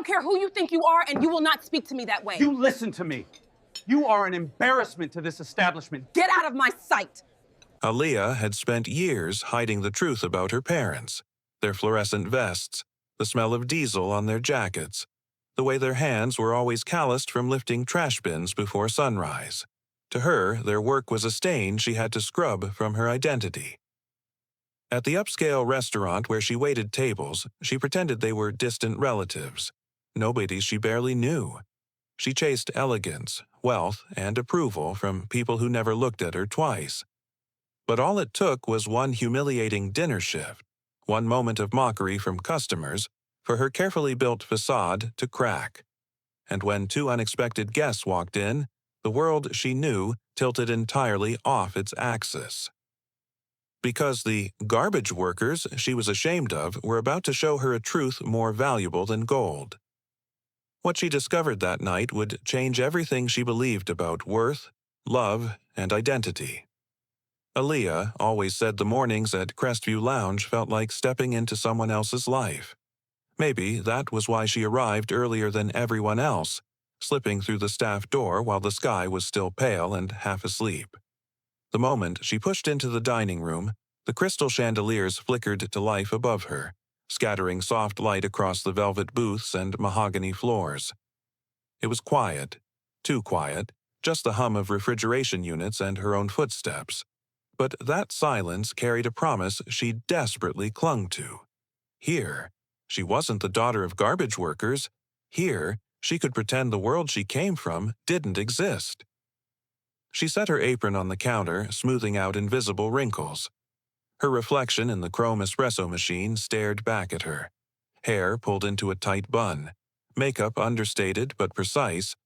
don't care who you think you are, and you will not speak to me that way. You listen to me. You are an embarrassment to this establishment. Get out of my sight. Aaliyah had spent years hiding the truth about her parents, their fluorescent vests, the smell of diesel on their jackets, the way their hands were always calloused from lifting trash bins before sunrise. To her, their work was a stain she had to scrub from her identity. At the upscale restaurant where she waited tables, she pretended they were distant relatives, nobody she barely knew. She chased elegance, wealth, and approval from people who never looked at her twice. But all it took was one humiliating dinner shift, one moment of mockery from customers, for her carefully built facade to crack. And when two unexpected guests walked in, the world she knew tilted entirely off its axis. Because the garbage workers she was ashamed of were about to show her a truth more valuable than gold. What she discovered that night would change everything she believed about worth, love, and identity. Aaliyah always said the mornings at Crestview Lounge felt like stepping into someone else's life. Maybe that was why she arrived earlier than everyone else, slipping through the staff door while the sky was still pale and half asleep. The moment she pushed into the dining room, the crystal chandeliers flickered to life above her, scattering soft light across the velvet booths and mahogany floors. It was quiet, too quiet, just the hum of refrigeration units and her own footsteps. But that silence carried a promise she desperately clung to. Here, she wasn't the daughter of garbage workers. Here, she could pretend the world she came from didn't exist. She set her apron on the counter, smoothing out invisible wrinkles. Her reflection in the chrome espresso machine stared back at her. Hair pulled into a tight bun, makeup understated but precise,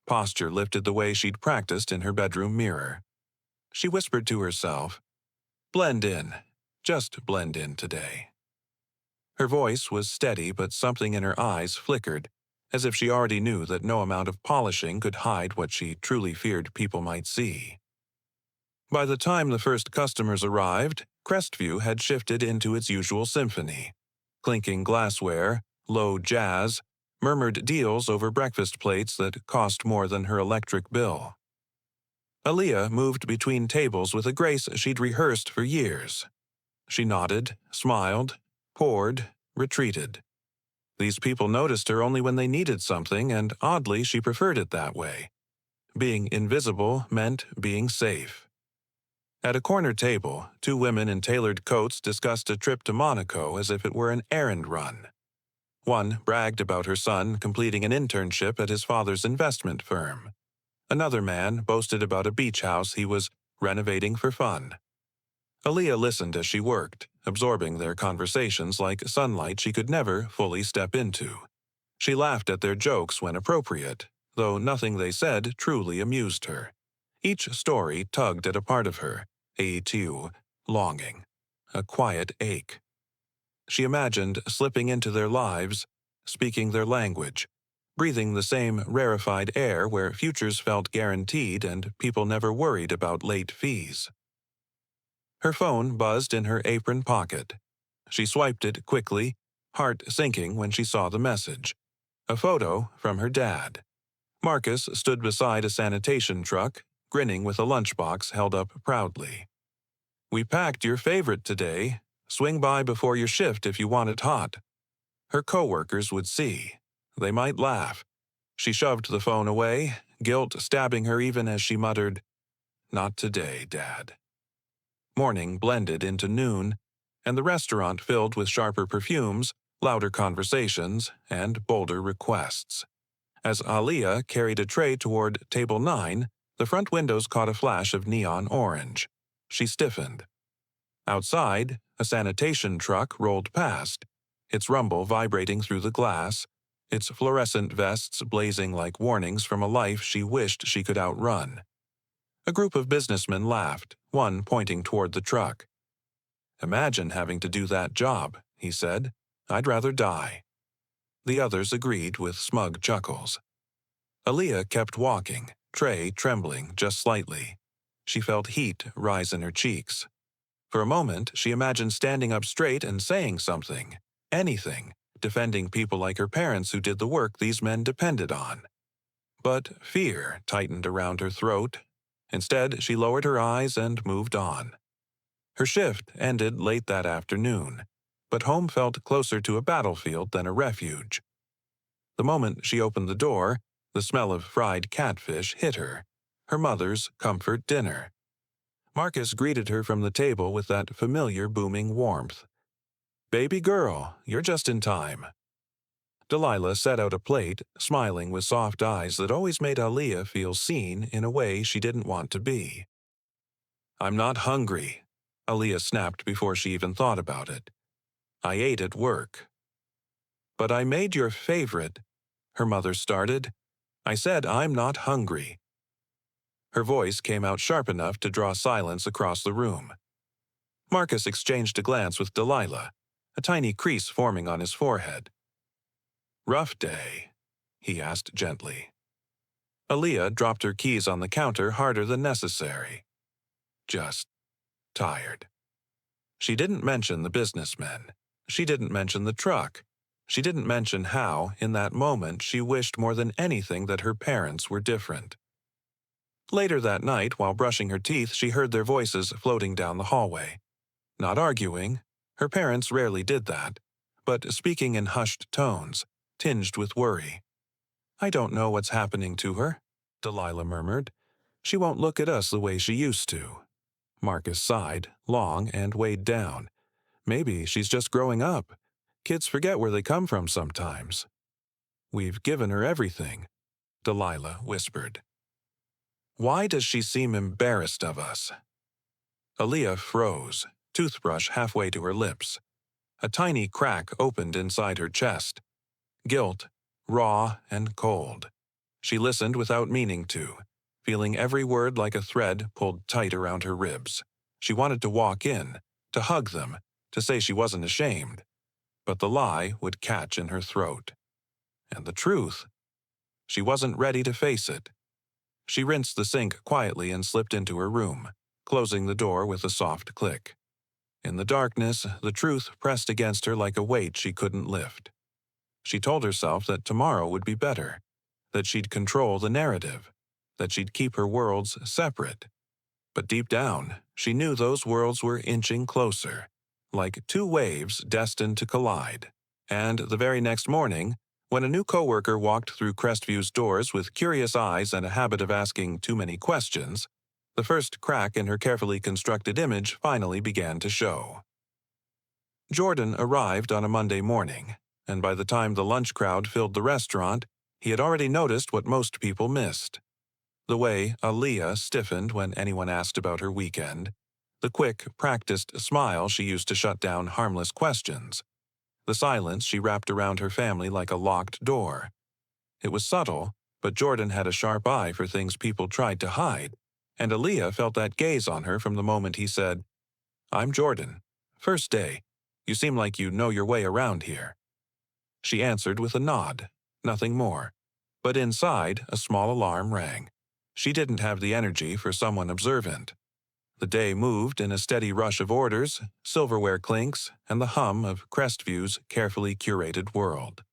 posture lifted the way she'd practiced in her bedroom mirror. She whispered to herself, "Blend in. Just blend in today." Her voice was steady, but something in her eyes flickered, as if she already knew that no amount of polishing could hide what she truly feared people might see. By the time the first customers arrived, Crestview had shifted into its usual symphony. Clinking glassware, low jazz, murmured deals over breakfast plates that cost more than her electric bill. Aaliyah moved between tables with a grace she'd rehearsed for years. She nodded, smiled, poured, retreated. These people noticed her only when they needed something, and oddly she preferred it that way. Being invisible meant being safe. At a corner table, two women in tailored coats discussed a trip to Monaco as if it were an errand run. One bragged about her son completing an internship at his father's investment firm. Another man boasted about a beach house he was renovating for fun. Aaliyah listened as she worked, absorbing their conversations like sunlight she could never fully step into. She laughed at their jokes when appropriate, though nothing they said truly amused her. Each story tugged at a part of her, a longing, a quiet ache. She imagined slipping into their lives, speaking their language, breathing the same rarefied air where futures felt guaranteed and people never worried about late fees. Her phone buzzed in her apron pocket. She swiped it quickly, heart sinking when she saw the message. A photo from her dad. Marcus stood beside a sanitation truck, grinning with a lunchbox held up proudly. "We packed your favorite today. Swing by before your shift if you want it hot." Her coworkers would see. They might laugh. She shoved the phone away, guilt stabbing her even as she muttered, "Not today, Dad." Morning blended into noon, and the restaurant filled with sharper perfumes, louder conversations, and bolder requests. As Aaliyah carried a tray toward table 9, the front windows caught a flash of neon orange. She stiffened. Outside, a sanitation truck rolled past, its rumble vibrating through the glass, its fluorescent vests blazing like warnings from a life she wished she could outrun. A group of businessmen laughed, one pointing toward the truck. "Imagine having to do that job," he said. "I'd rather die." The others agreed with smug chuckles. Aaliyah kept walking, tray trembling just slightly. She felt heat rise in her cheeks. For a moment, she imagined standing up straight and saying something, anything, defending people like her parents who did the work these men depended on. But fear tightened around her throat. Instead, she lowered her eyes and moved on. Her shift ended late that afternoon, but home felt closer to a battlefield than a refuge. The moment she opened the door, the smell of fried catfish hit her, her mother's comfort dinner. Marcus greeted her from the table with that familiar booming warmth. "Baby girl, you're just in time." Delilah set out a plate, smiling with soft eyes that always made Aaliyah feel seen in a way she didn't want to be. "I'm not hungry," Aaliyah snapped before she even thought about it. "I ate at work." "But I made your favorite," her mother started. "I said I'm not hungry." Her voice came out sharp enough to draw silence across the room. Marcus exchanged a glance with Delilah, a tiny crease forming on his forehead. "Rough day?" he asked gently. Aaliyah dropped her keys on the counter harder than necessary. "Just tired." She didn't mention the businessmen. She didn't mention the truck. She didn't mention how, in that moment, she wished more than anything that her parents were different. Later that night, while brushing her teeth, she heard their voices floating down the hallway. Not arguing, her parents rarely did that, but speaking in hushed tones, tinged with worry. "I don't know what's happening to her," Delilah murmured. "She won't look at us the way she used to." Marcus sighed, long and weighed down. "Maybe she's just growing up. Kids forget where they come from sometimes." "We've given her everything," Delilah whispered. "Why does she seem embarrassed of us?" Aaliyah froze, toothbrush halfway to her lips. A tiny crack opened inside her chest. Guilt, raw and cold. She listened without meaning to, feeling every word like a thread pulled tight around her ribs. She wanted to walk in, to hug them, to say she wasn't ashamed. But the lie would catch in her throat. And the truth? She wasn't ready to face it. She rinsed the sink quietly and slipped into her room, closing the door with a soft click. In the darkness, the truth pressed against her like a weight she couldn't lift. She told herself that tomorrow would be better, that she'd control the narrative, that she'd keep her worlds separate. But deep down, she knew those worlds were inching closer, like two waves destined to collide. And the very next morning, when a new coworker walked through Crestview's doors with curious eyes and a habit of asking too many questions, the first crack in her carefully constructed image finally began to show. Jordan arrived on a Monday morning, and by the time the lunch crowd filled the restaurant, he had already noticed what most people missed. The way Aaliyah stiffened when anyone asked about her weekend, the quick, practiced smile she used to shut down harmless questions, the silence she wrapped around her family like a locked door. It was subtle, but Jordan had a sharp eye for things people tried to hide, and Aaliyah felt that gaze on her from the moment he said, "I'm Jordan. First day. You seem like you know your way around here." She answered with a nod, nothing more. But inside, a small alarm rang. She didn't have the energy for someone observant. The day moved in a steady rush of orders, silverware clinks, and the hum of Crestview's carefully curated world.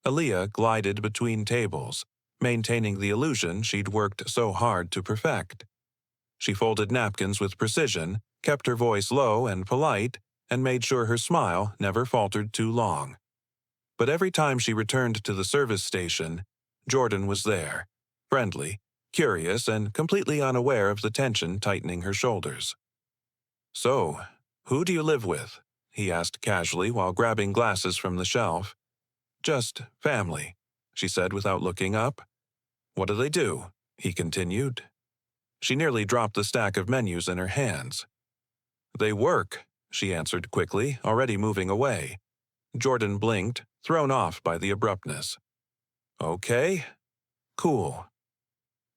Aaliyah glided between tables, maintaining the illusion she'd worked so hard to perfect. She folded napkins with precision, kept her voice low and polite, and made sure her smile never faltered too long. But every time she returned to the service station, Jordan was there, friendly, curious, and completely unaware of the tension tightening her shoulders. "So, who do you live with?" he asked casually while grabbing glasses from the shelf. "Just family," she said without looking up. "What do they do?" he continued. She nearly dropped the stack of menus in her hands. "They work," she answered quickly, already moving away. Jordan blinked, thrown off by the abruptness. "Okay. Cool."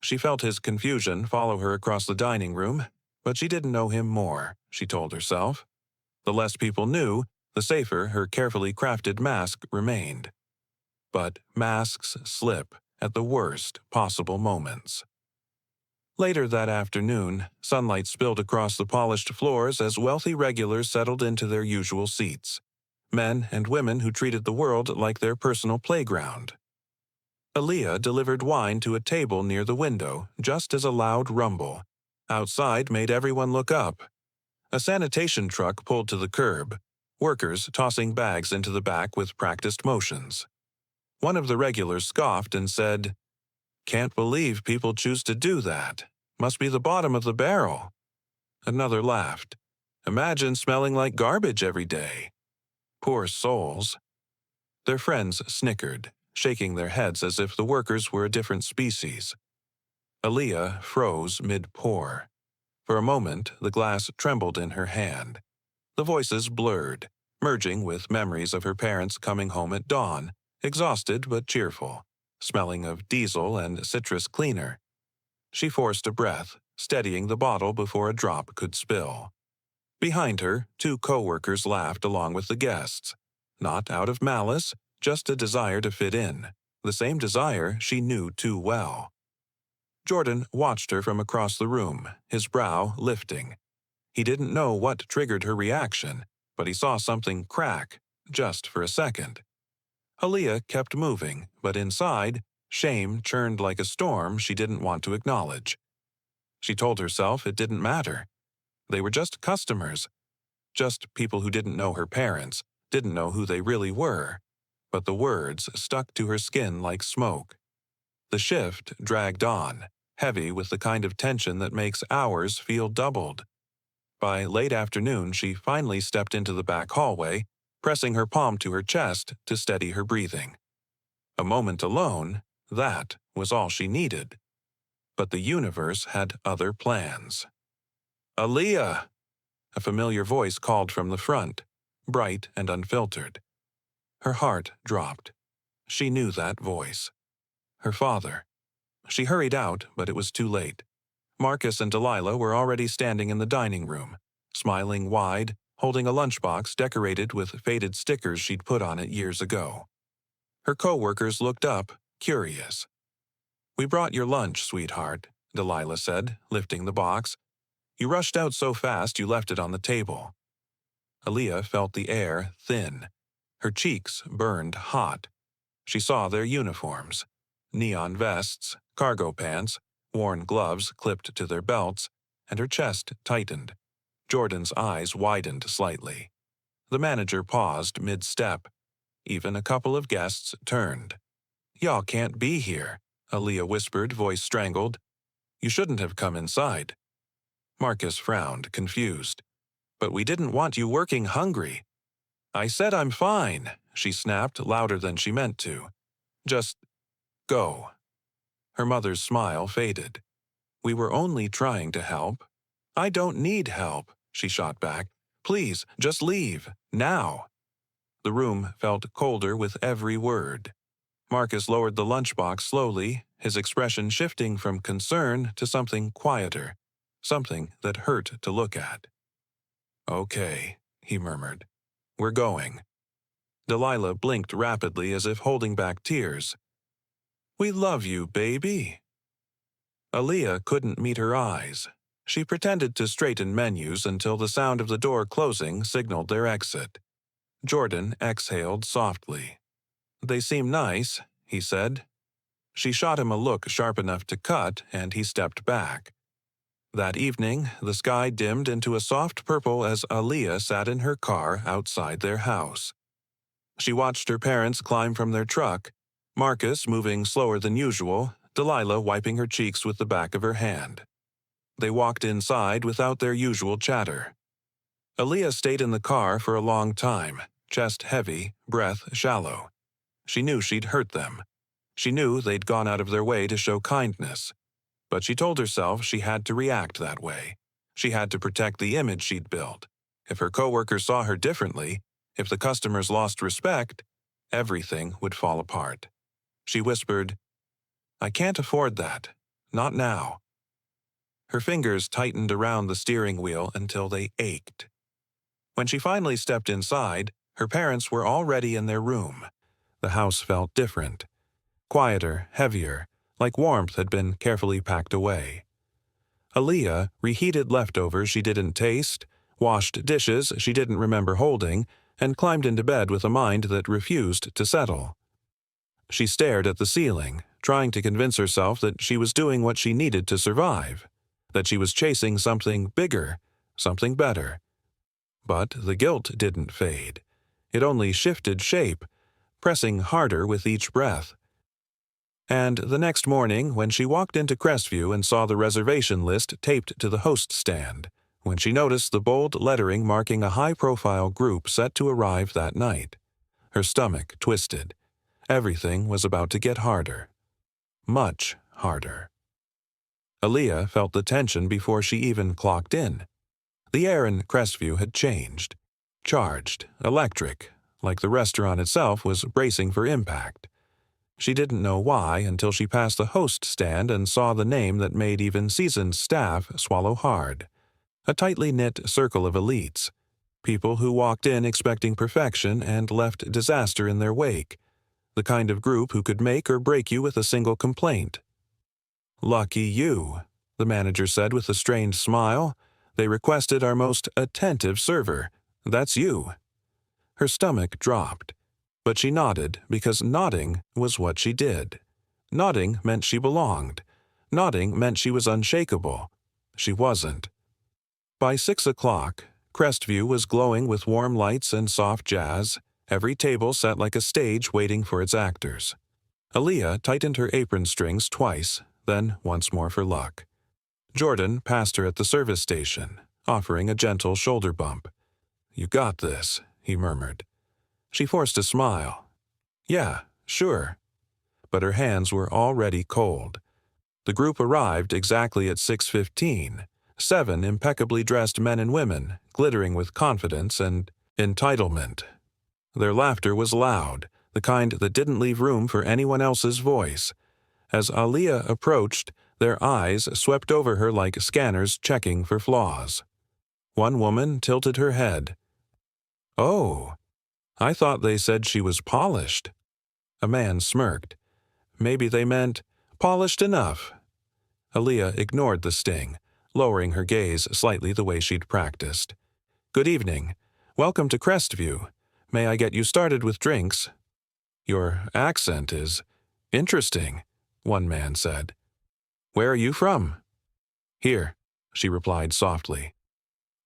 She felt his confusion follow her across the dining room, but she didn't know him more, she told herself. The less people knew, the safer her carefully crafted mask remained. But masks slip at the worst possible moments. Later that afternoon, sunlight spilled across the polished floors as wealthy regulars settled into their usual seats. men and women who treated the world like their personal playground. Aaliyah delivered wine to a table near the window just as a loud rumble outside made everyone look up. A sanitation truck pulled to the curb, workers tossing bags into the back with practiced motions. One of the regulars scoffed and said, "Can't believe people choose to do that. Must be the bottom of the barrel." Another laughed. "Imagine smelling like garbage every day." Poor souls. Their friends snickered, shaking their heads as if the workers were a different species. Aaliyah froze mid-pour. For a moment, the glass trembled in her hand. The voices blurred, merging with memories of her parents coming home at dawn, exhausted but cheerful, smelling of diesel and citrus cleaner. She forced a breath, steadying the bottle before a drop could spill. Behind her, 2 co-workers laughed along with the guests. Not out of malice, just a desire to fit in, the same desire she knew too well. Jordan watched her from across the room, his brow lifting. He didn't know what triggered her reaction, but he saw something crack, just for a second. Aaliyah kept moving, but inside, shame churned like a storm she didn't want to acknowledge. She told herself it didn't matter. They were just customers, just people who didn't know her parents, didn't know who they really were. But the words stuck to her skin like smoke. The shift dragged on, heavy with the kind of tension that makes hours feel doubled. By late afternoon, she finally stepped into the back hallway, pressing her palm to her chest to steady her breathing. A moment alone, that was all she needed. But the universe had other plans. "Aaliyah!" A familiar voice called from the front, bright and unfiltered. Her heart dropped. She knew that voice. Her father. She hurried out, but it was too late. Marcus and Delilah were already standing in the dining room, smiling wide, holding a lunchbox decorated with faded stickers she'd put on it years ago. Her co-workers looked up, curious. "We brought your lunch, sweetheart," Delilah said, lifting the box. "You rushed out so fast you left it on the table." Aaliyah felt the air thin. Her cheeks burned hot. She saw their uniforms. Neon vests, cargo pants, worn gloves clipped to their belts, and her chest tightened. Jordan's eyes widened slightly. The manager paused mid-step. Even a couple of guests turned. "Y'all can't be here," Aaliyah whispered, voice strangled. "You shouldn't have come inside." Marcus frowned, confused. "But we didn't want you working hungry." "I said I'm fine," she snapped, louder than she meant to. "Just go." Her mother's smile faded. "We were only trying to help." "I don't need help," she shot back. "Please, just leave, now." The room felt colder with every word. Marcus lowered the lunchbox slowly, his expression shifting from concern to something quieter, something that hurt to look at. "Okay," he murmured. "We're going." Delilah blinked rapidly as if holding back tears. "We love you, baby." Aaliyah couldn't meet her eyes. She pretended to straighten menus until the sound of the door closing signaled their exit. Jordan exhaled softly. "They seem nice," he said. She shot him a look sharp enough to cut, and he stepped back. That evening, the sky dimmed into a soft purple as Aaliyah sat in her car outside their house. She watched her parents climb from their truck, Marcus moving slower than usual, Delilah wiping her cheeks with the back of her hand. They walked inside without their usual chatter. Aaliyah stayed in the car for a long time, chest heavy, breath shallow. She knew she'd hurt them. She knew they'd gone out of their way to show kindness. But she told herself she had to react that way. She had to protect the image she'd built. If her coworkers saw her differently, if the customers lost respect, everything would fall apart. She whispered, "I can't afford that. Not now." Her fingers tightened around the steering wheel until they ached. When she finally stepped inside, her parents were already in their room. The house felt different. Quieter, heavier, like warmth had been carefully packed away. Aaliyah reheated leftovers she didn't taste, washed dishes she didn't remember holding, and climbed into bed with a mind that refused to settle. She stared at the ceiling, trying to convince herself that she was doing what she needed to survive, that she was chasing something bigger, something better. But the guilt didn't fade. It only shifted shape, pressing harder with each breath. And the next morning, when she walked into Crestview and saw the reservation list taped to the host stand, when she noticed the bold lettering marking a high-profile group set to arrive that night, her stomach twisted. Everything was about to get harder. Much harder. Aaliyah felt the tension before she even clocked in. The air in Crestview had changed. Charged, electric, like the restaurant itself was bracing for impact. She didn't know why until she passed the host stand and saw the name that made even seasoned staff swallow hard. A tightly knit circle of elites. People who walked in expecting perfection and left disaster in their wake. The kind of group who could make or break you with a single complaint. "Lucky you," the manager said with a strained smile. "They requested our most attentive server. That's you." Her stomach dropped, but she nodded because nodding was what she did. Nodding meant she belonged. Nodding meant she was unshakable. She wasn't. By 6 o'clock, Crestview was glowing with warm lights and soft jazz, every table set like a stage waiting for its actors. Aaliyah tightened her apron strings twice, then once more for luck. Jordan passed her at the service station, offering a gentle shoulder bump. "You got this," he murmured. She forced a smile. "Yeah, sure." But her hands were already cold. The group arrived exactly at 6:15, 7 impeccably dressed men and women, glittering with confidence and entitlement. Their laughter was loud, the kind that didn't leave room for anyone else's voice. As Aaliyah approached, their eyes swept over her like scanners checking for flaws. One woman tilted her head. "Oh, I thought they said she was polished." A man smirked. Maybe they meant polished enough. Aaliyah ignored the sting, lowering her gaze slightly the way she'd practiced. "Good evening. Welcome to Crestview. May I get you started with drinks?" "Your accent is interesting," one man said. "Where are you from?" "Here," she replied softly.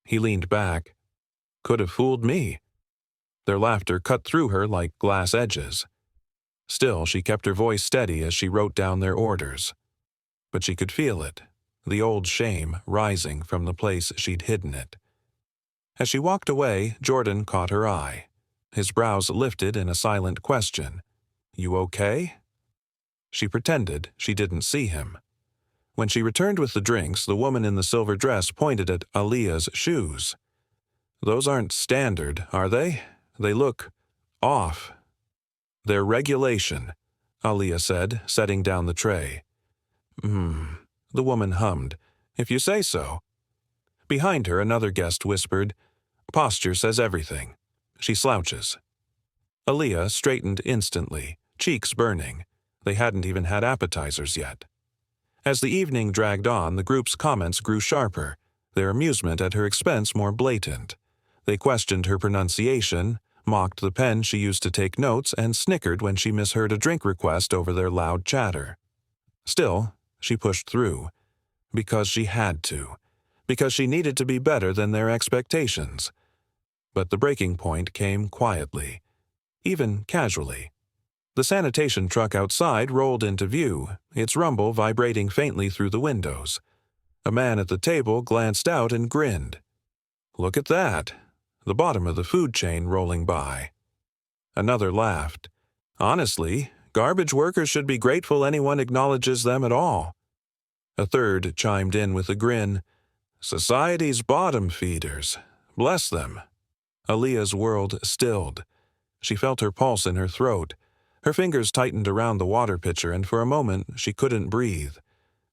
He leaned back. "Could have fooled me." Their laughter cut through her like glass edges. Still, she kept her voice steady as she wrote down their orders. But she could feel it, the old shame rising from the place she'd hidden it. As she walked away, Jordan caught her eye. His brows lifted in a silent question. "You okay?" She pretended she didn't see him. When she returned with the drinks, the woman in the silver dress pointed at Aaliyah's shoes. "Those aren't standard, are they? They look off." "They're regulation," Aaliyah said, setting down the tray. The woman hummed. "If you say so." Behind her, another guest whispered, "Posture says everything. She slouches." Aaliyah straightened instantly, cheeks burning. They hadn't even had appetizers yet. As the evening dragged on, the group's comments grew sharper, their amusement at her expense more blatant. They questioned her pronunciation, mocked the pen she used to take notes, and snickered when she misheard a drink request over their loud chatter. Still, she pushed through. Because she had to. Because she needed to be better than their expectations. But the breaking point came quietly, even casually. The sanitation truck outside rolled into view, its rumble vibrating faintly through the windows. A man at the table glanced out and grinned. "Look at that, the bottom of the food chain rolling by." Another laughed. "Honestly, garbage workers should be grateful anyone acknowledges them at all." A third chimed in with a grin. "Society's bottom feeders. Bless them." Aaliyah's world stilled. She felt her pulse in her throat. Her fingers tightened around the water pitcher, and for a moment she couldn't breathe.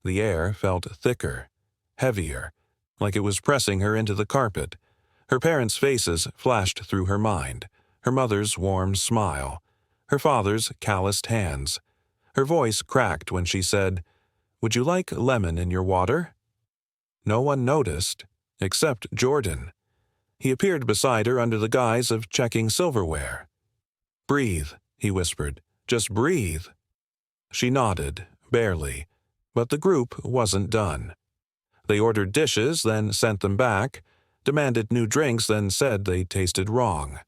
The air felt thicker, heavier, like it was pressing her into the carpet. Her parents' faces flashed through her mind, her mother's warm smile, her father's calloused hands. Her voice cracked when she said, "Would you like lemon in your water?" No one noticed, except Jordan. He appeared beside her under the guise of checking silverware. "Breathe," he whispered. "Just breathe." She nodded, barely, but the group wasn't done. They ordered dishes, then sent them back, demanded new drinks, then said they tasted wrong,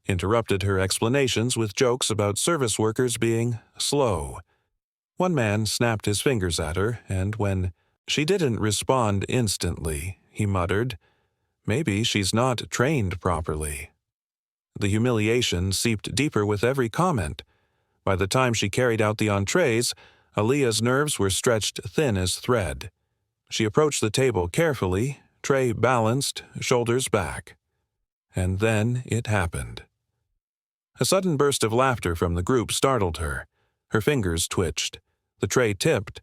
interrupted her explanations with jokes about service workers being slow. One man snapped his fingers at her, and when she didn't respond instantly, he muttered, "Maybe she's not trained properly." The humiliation seeped deeper with every comment. By the time she carried out the entrees, Aaliyah's nerves were stretched thin as thread. She approached the table carefully, tray balanced, shoulders back. And then it happened. A sudden burst of laughter from the group startled her. Her fingers twitched. The tray tipped.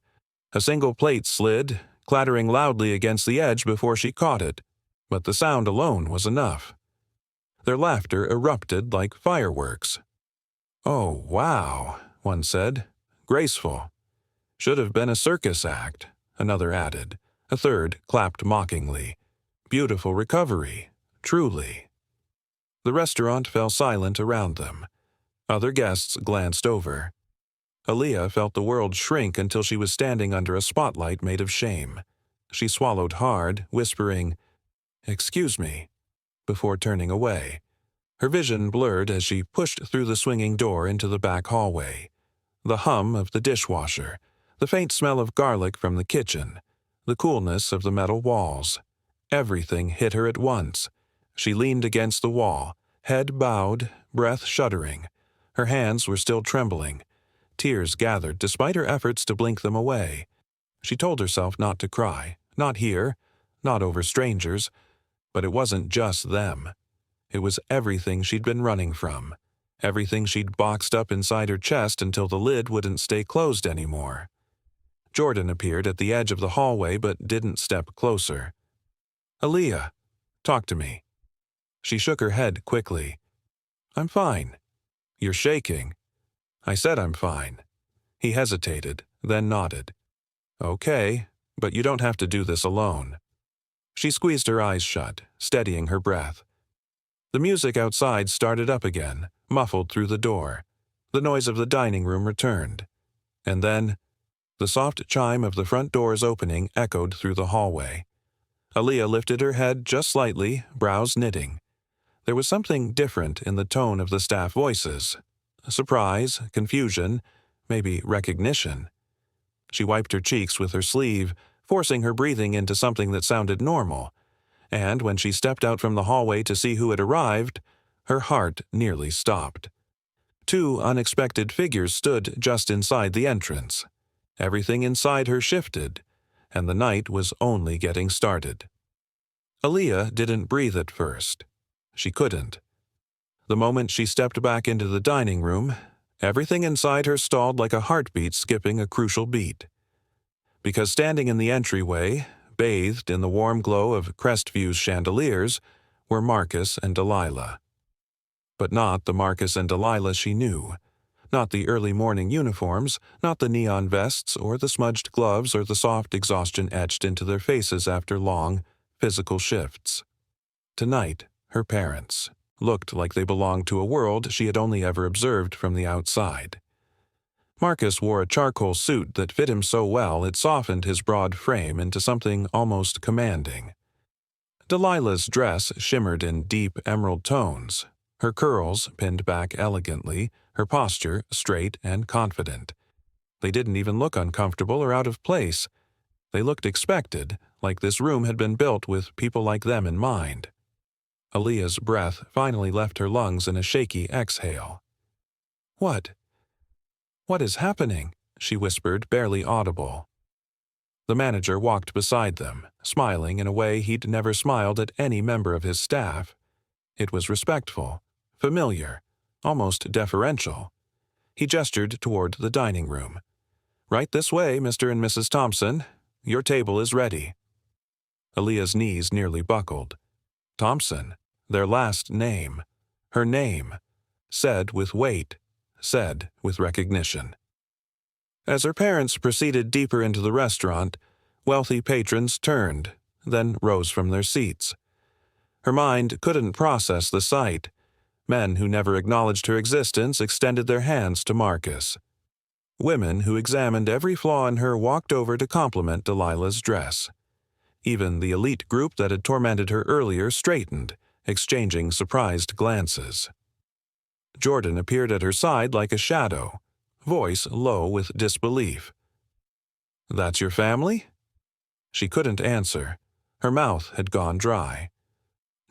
A single plate slid, clattering loudly against the edge before she caught it. But the sound alone was enough. Their laughter erupted like fireworks. "Oh, wow," one said. "Graceful." "Should have been a circus act," another added. A third clapped mockingly. "Beautiful recovery, truly." The restaurant fell silent around them. Other guests glanced over. Aaliyah felt the world shrink until she was standing under a spotlight made of shame. She swallowed hard, whispering, "Excuse me," before turning away. Her vision blurred as she pushed through the swinging door into the back hallway. The hum of the dishwasher, the faint smell of garlic from the kitchen, the coolness of the metal walls. Everything hit her at once. She leaned against the wall, head bowed, breath shuddering. Her hands were still trembling. Tears gathered despite her efforts to blink them away. She told herself not to cry, not here, not over strangers. But it wasn't just them. It was everything she'd been running from, everything she'd boxed up inside her chest until the lid wouldn't stay closed anymore. Jordan appeared at the edge of the hallway but didn't step closer. "Aaliyah, talk to me." She shook her head quickly. "I'm fine." "You're shaking." "I said I'm fine." He hesitated, then nodded. "Okay, but you don't have to do this alone." She squeezed her eyes shut, steadying her breath. The music outside started up again, muffled through the door. The noise of the dining room returned. And then, the soft chime of the front door's opening echoed through the hallway. Aaliyah lifted her head just slightly, brows knitting. There was something different in the tone of the staff voices. Surprise, confusion, maybe recognition. She wiped her cheeks with her sleeve, forcing her breathing into something that sounded normal. And when she stepped out from the hallway to see who had arrived, her heart nearly stopped. Two unexpected figures stood just inside the entrance. Everything inside her shifted, and the night was only getting started. Aaliyah didn't breathe at first. She couldn't. The moment she stepped back into the dining room, everything inside her stalled like a heartbeat skipping a crucial beat. Because standing in the entryway, bathed in the warm glow of Crestviews chandeliers, were Marcus and Delilah. But not the Marcus and Delilah she knew. Not the early morning uniforms, not the neon vests or the smudged gloves or the soft exhaustion etched into their faces after long, physical shifts. Tonight, her parents looked like they belonged to a world she had only ever observed from the outside. Marcus wore a charcoal suit that fit him so well it softened his broad frame into something almost commanding. Delilah's dress shimmered in deep emerald tones, her curls pinned back elegantly, her posture straight and confident. They didn't even look uncomfortable or out of place. They looked expected, like this room had been built with people like them in mind. Aaliyah's breath finally left her lungs in a shaky exhale. "What? What is happening?" she whispered, barely audible. The manager walked beside them, smiling in a way he'd never smiled at any member of his staff. It was respectful, familiar, almost deferential. He gestured toward the dining room. "Right this way, Mr. and Mrs. Thompson. Your table is ready." Aaliyah's knees nearly buckled. Thompson, their last name, her name, said with weight, said with recognition. As her parents proceeded deeper into the restaurant, wealthy patrons turned, then rose from their seats. Her mind couldn't process the sight. Men who never acknowledged her existence extended their hands to Marcus. Women who examined every flaw in her walked over to compliment Delilah's dress. Even the elite group that had tormented her earlier straightened, exchanging surprised glances. Jordan appeared at her side like a shadow, voice low with disbelief. "That's your family?" She couldn't answer. Her mouth had gone dry.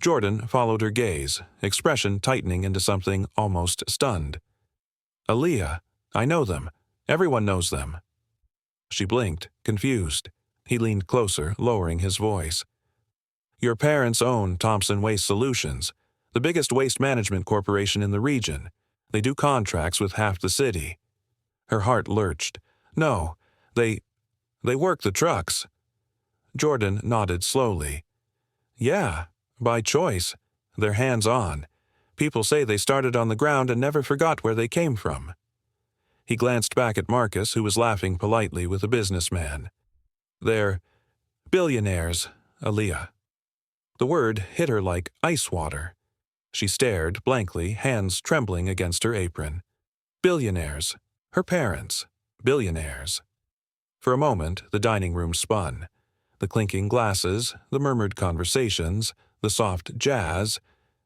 Jordan followed her gaze, expression tightening into something almost stunned. "Aaliyah, I know them. Everyone knows them." She blinked, confused. He leaned closer, lowering his voice. "Your parents own Thompson Waste Solutions, the biggest waste management corporation in the region. They do contracts with half the city." Her heart lurched. "No, they work the trucks." Jordan nodded slowly. "Yeah, by choice. They're hands-on. People say they started on the ground and never forgot where they came from." He glanced back at Marcus, who was laughing politely with a businessman. "They're billionaires, Aaliyah." The word hit her like ice water. She stared blankly, hands trembling against her apron. Billionaires. Her parents. Billionaires. For a moment, the dining room spun. The clinking glasses, the murmured conversations, the soft jazz,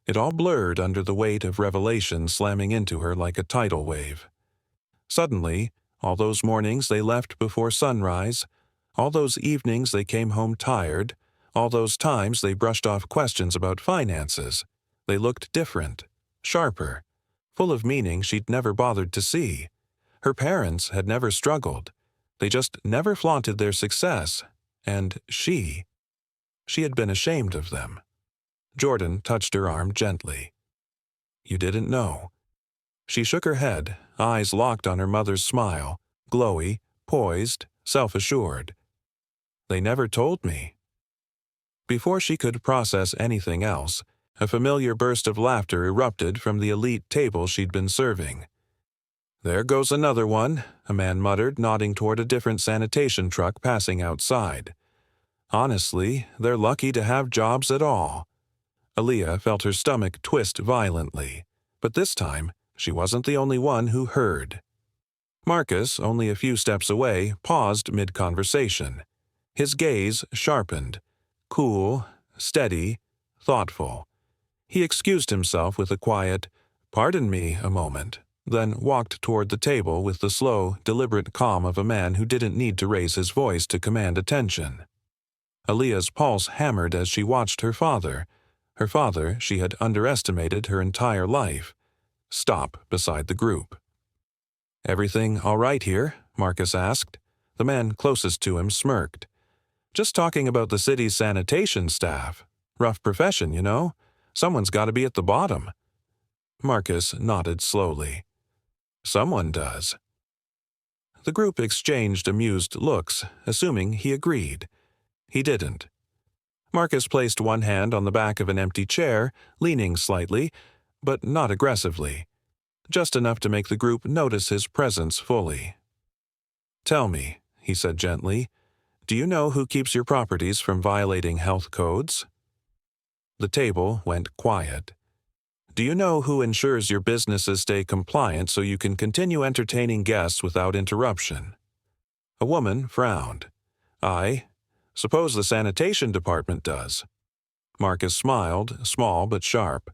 it all blurred under the weight of revelation slamming into her like a tidal wave. Suddenly, all those mornings they left before sunrise, all those evenings they came home tired, all those times they brushed off questions about finances, they looked different, sharper, full of meaning she'd never bothered to see. Her parents had never struggled. They just never flaunted their success, and she had been ashamed of them. Jordan touched her arm gently. "You didn't know." She shook her head, eyes locked on her mother's smile, glowy, poised, self-assured. "They never told me." Before she could process anything else, a familiar burst of laughter erupted from the elite table she'd been serving. "There goes another one," a man muttered, nodding toward a different sanitation truck passing outside. "Honestly, they're lucky to have jobs at all." Aaliyah felt her stomach twist violently, but this time she wasn't the only one who heard. Marcus, only a few steps away, paused mid-conversation. His gaze sharpened. Cool, steady, thoughtful. He excused himself with a quiet, "Pardon me a moment," then walked toward the table with the slow, deliberate calm of a man who didn't need to raise his voice to command attention. Aaliyah's pulse hammered as she watched her father she had underestimated her entire life, stop beside the group. "Everything all right here?" Marcus asked. The man closest to him smirked. "Just talking about the city's sanitation staff. Rough profession, you know. Someone's got to be at the bottom." Marcus nodded slowly. "Someone does." The group exchanged amused looks, assuming he agreed. He didn't. Marcus placed one hand on the back of an empty chair, leaning slightly, but not aggressively, just enough to make the group notice his presence fully. "Tell me," he said gently, "do you know who keeps your properties from violating health codes?" The table went quiet. "Do you know who ensures your businesses stay compliant so you can continue entertaining guests without interruption?" A woman frowned. "I suppose the sanitation department does." Marcus smiled, small but sharp.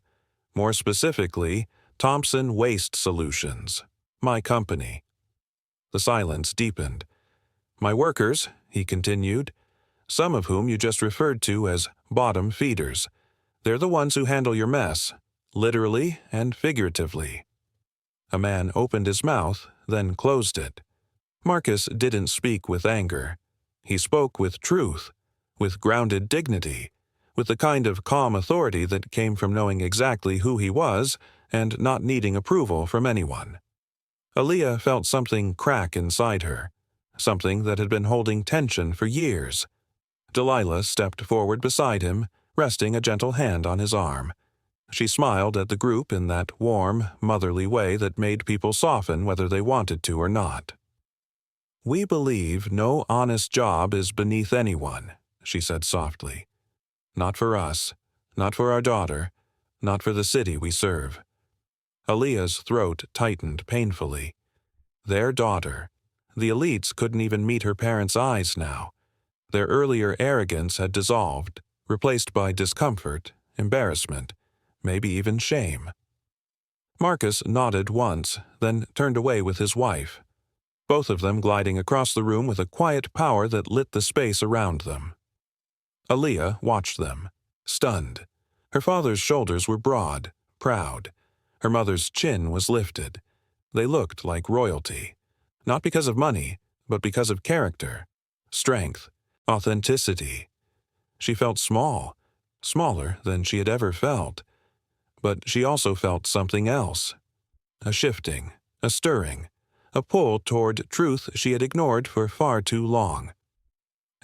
"More specifically, Thompson Waste Solutions, my company." The silence deepened. "My workers," he continued, "some of whom you just referred to as bottom feeders. They're the ones who handle your mess, literally and figuratively." A man opened his mouth, then closed it. Marcus didn't speak with anger. He spoke with truth, with grounded dignity, with the kind of calm authority that came from knowing exactly who he was and not needing approval from anyone. Aaliyah felt something crack inside her, something that had been holding tension for years. Delilah stepped forward beside him, resting a gentle hand on his arm. She smiled at the group in that warm, motherly way that made people soften whether they wanted to or not. "We believe no honest job is beneath anyone," she said softly. "Not for us. Not for our daughter. Not for the city we serve. Aaliyah's throat tightened painfully. Their daughter. The elites couldn't even meet her parents' eyes now. Their earlier arrogance had dissolved, replaced by discomfort, embarrassment, maybe even shame. Marcus nodded once, then turned away with his wife, both of them gliding across the room with a quiet power that lit the space around them. Aaliyah watched them, stunned. Her father's shoulders were broad, proud. Her mother's chin was lifted. They looked like royalty, not because of money, but because of character, strength, authenticity. She felt small, smaller than she had ever felt. But she also felt something else. A shifting, a stirring, a pull toward truth she had ignored for far too long.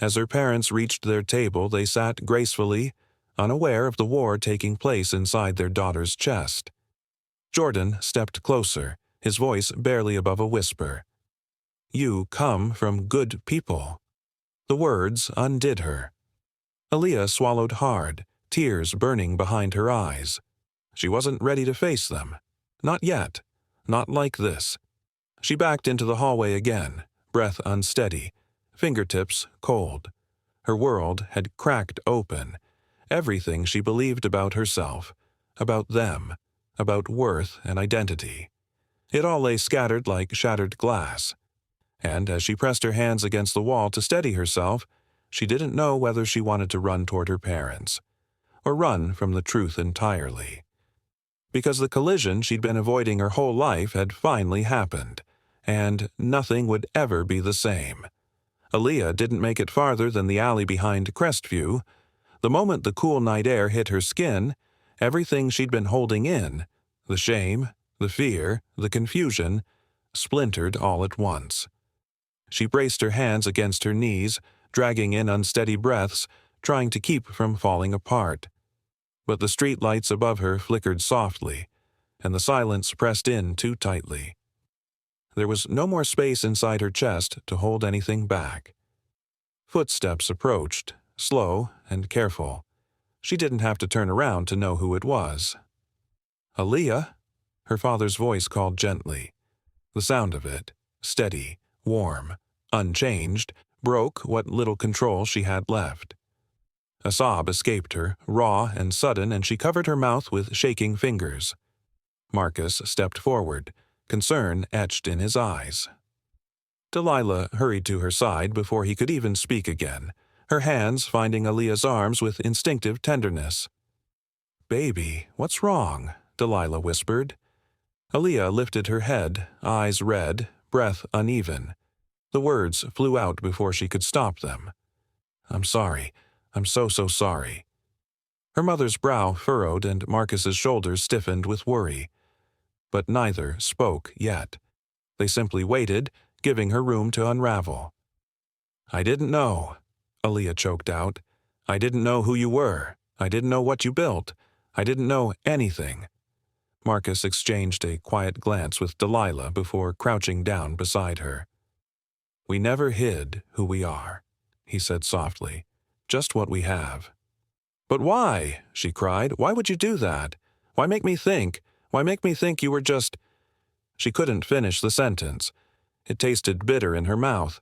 As her parents reached their table, they sat gracefully, unaware of the war taking place inside their daughter's chest. Jordan stepped closer, his voice barely above a whisper. "You come from good people." The words undid her. Aaliyah swallowed hard, tears burning behind her eyes. She wasn't ready to face them. Not yet. Not like this. She backed into the hallway again, breath unsteady, fingertips cold. Her world had cracked open. Everything she believed about herself, about them, about worth and identity. It all lay scattered like shattered glass. And as she pressed her hands against the wall to steady herself, she didn't know whether she wanted to run toward her parents, or run from the truth entirely. Because the collision she'd been avoiding her whole life had finally happened, and nothing would ever be the same. Aaliyah didn't make it farther than the alley behind Crestview. The moment the cool night air hit her skin, everything she'd been holding in, the shame, the fear, the confusion, splintered all at once. She braced her hands against her knees, dragging in unsteady breaths, trying to keep from falling apart. But the street lights above her flickered softly, and the silence pressed in too tightly. There was no more space inside her chest to hold anything back. Footsteps approached, slow and careful. She didn't have to turn around to know who it was. "Aaliyah?" Her father's voice called gently. The sound of it, steady, warm, unchanged, broke what little control she had left. A sob escaped her, raw and sudden, and she covered her mouth with shaking fingers. Marcus stepped forward, concern etched in his eyes. Delilah hurried to her side before he could even speak again, her hands finding Aaliyah's arms with instinctive tenderness. "Baby, what's wrong?" Delilah whispered. Aaliyah lifted her head, eyes red, breath uneven. The words flew out before she could stop them. "I'm sorry. I'm so sorry." Her mother's brow furrowed and Marcus's shoulders stiffened with worry. But neither spoke yet. They simply waited, giving her room to unravel. "I didn't know," Aaliyah choked out. "I didn't know who you were. I didn't know what you built. I didn't know anything." Marcus exchanged a quiet glance with Delilah before crouching down beside her. "We never hid who we are," he said softly. "Just what we have." "But why?" she cried. "Why would you do that? Why make me think? Why make me think you were just—" She couldn't finish the sentence. It tasted bitter in her mouth.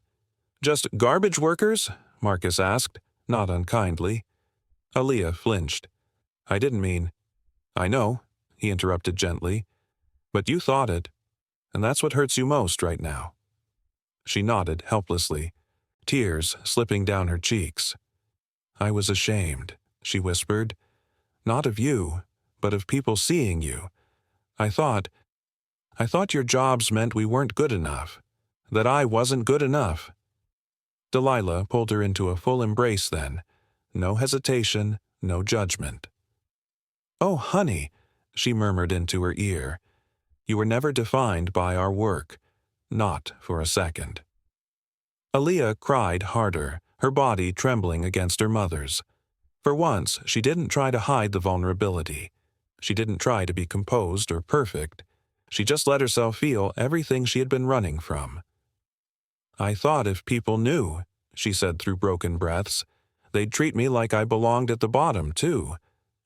"Just garbage workers?" Marcus asked, not unkindly. Aaliyah flinched. "I didn't mean—" "I know," he interrupted gently. "But you thought it. And that's what hurts you most right now." She nodded helplessly, tears slipping down her cheeks. "I was ashamed," she whispered. "Not of you, but of people seeing you. I thought your jobs meant we weren't good enough, that I wasn't good enough." Delilah pulled her into a full embrace then. No hesitation, no judgment. "Oh, honey," she murmured into her ear. "You were never defined by our work. Not for a second." Aaliyah cried harder, her body trembling against her mother's. For once, she didn't try to hide the vulnerability. She didn't try to be composed or perfect. She just let herself feel everything she had been running from. "I thought if people knew," she said through broken breaths, "they'd treat me like I belonged at the bottom, too.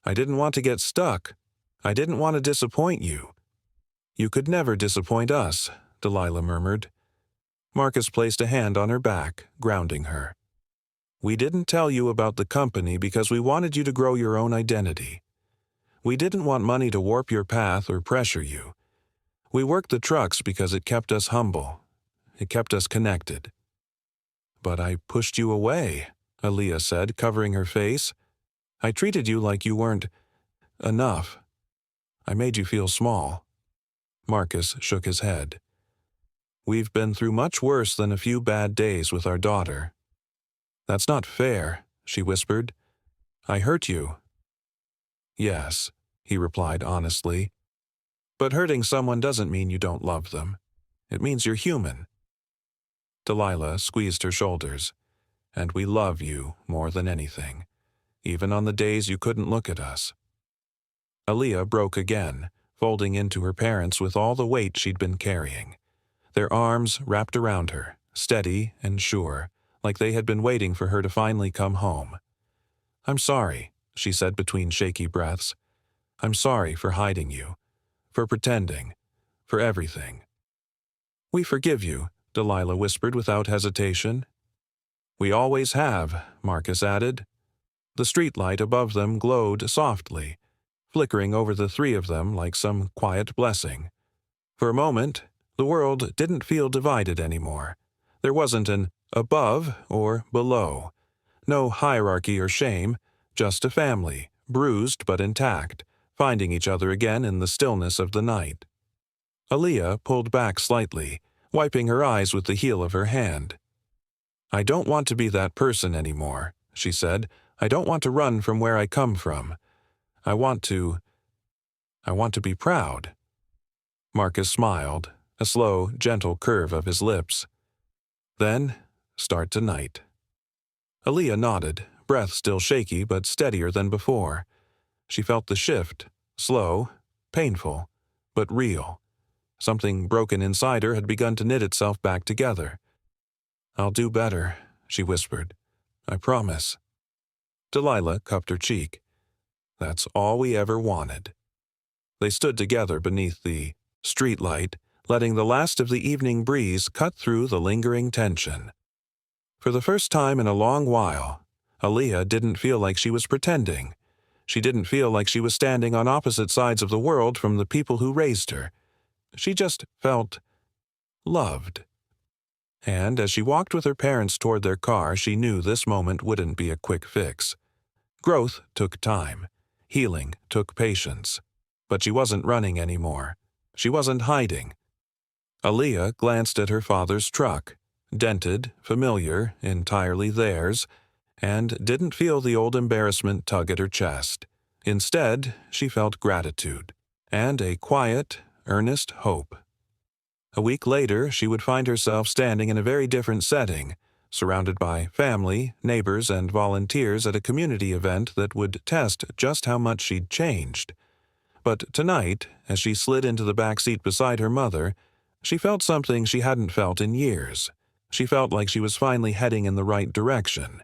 I didn't want to get stuck. I didn't want to disappoint you." "You could never disappoint us," Delilah murmured. Marcus placed a hand on her back, grounding her. "We didn't tell you about the company because we wanted you to grow your own identity. We didn't want money to warp your path or pressure you. We worked the trucks because it kept us humble. It kept us connected." "But I pushed you away," Aaliyah said, covering her face. "I treated you like you weren't enough. I made you feel small." Marcus shook his head. "We've been through much worse than a few bad days with our daughter." "That's not fair," she whispered. "I hurt you." "Yes," he replied honestly. "But hurting someone doesn't mean you don't love them. It means you're human." Delilah squeezed her shoulders. "And we love you more than anything, even on the days you couldn't look at us." Aaliyah broke again, folding into her parents with all the weight she'd been carrying. Their arms wrapped around her, steady and sure, like they had been waiting for her to finally come home. "I'm sorry," she said between shaky breaths. "I'm sorry for hiding you, for pretending, for everything." "We forgive you," Delilah whispered without hesitation. "We always have," Marcus added. The streetlight above them glowed softly, flickering over the three of them like some quiet blessing. For a moment, the world didn't feel divided anymore. There wasn't an above or below. No hierarchy or shame, just a family, bruised but intact, finding each other again in the stillness of the night. Aaliyah pulled back slightly, wiping her eyes with the heel of her hand. "I don't want to be that person anymore," she said. "I don't want to run from where I come from. I want to be proud." Marcus smiled, a slow, gentle curve of his lips. "Then, start tonight." Aaliyah nodded, breath still shaky but steadier than before. She felt the shift, slow, painful, but real. Something broken inside her had begun to knit itself back together. "I'll do better," she whispered. "I promise." Delilah cupped her cheek. "That's all we ever wanted." They stood together beneath the streetlight, letting the last of the evening breeze cut through the lingering tension. For the first time in a long while, Aaliyah didn't feel like she was pretending. She didn't feel like she was standing on opposite sides of the world from the people who raised her. She just felt loved. And as she walked with her parents toward their car, she knew this moment wouldn't be a quick fix. Growth took time. Healing took patience. But she wasn't running anymore. She wasn't hiding. Aaliyah glanced at her father's truck, dented, familiar, entirely theirs, and didn't feel the old embarrassment tug at her chest. Instead, she felt gratitude, and a quiet, earnest hope. A week later, she would find herself standing in a very different setting, surrounded by family, neighbors, and volunteers at a community event that would test just how much she'd changed. But tonight, as she slid into the back seat beside her mother, she felt something she hadn't felt in years. She felt like she was finally heading in the right direction.